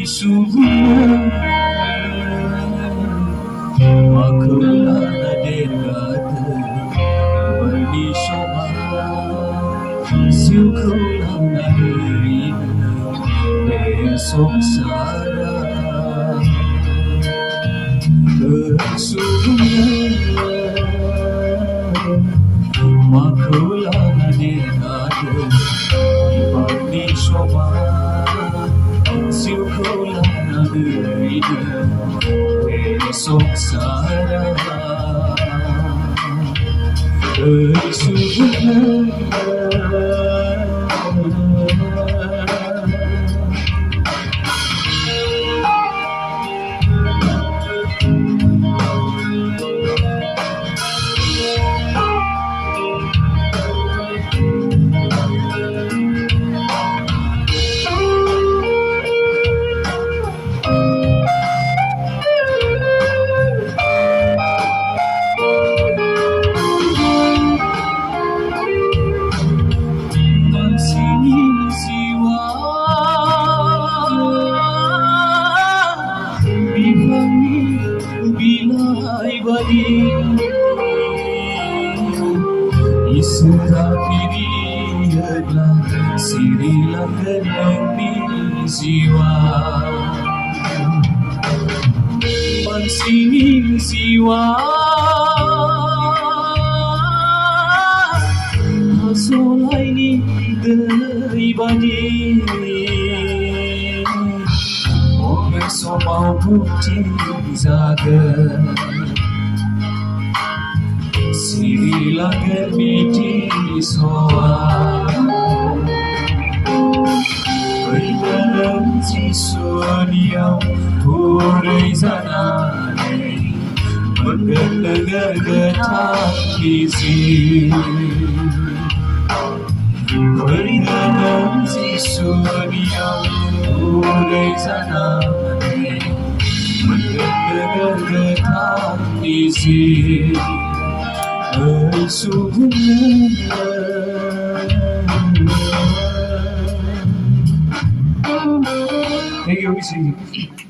subuh makulah dergata bani soba siukulah nari besok sara subuh makulah dergata bani soba siukulah nari besok sara subuh Israkiriadlah sirilah kerani jiwa mansini jiwa hasolai ni deribadi Omer somau bukti zaga sirilah kermiti soa berdalam siswa diam hurai zanai bergetar getar isi berdalam siswa diam hurai zanai bergetar getar isi subuh Thank you,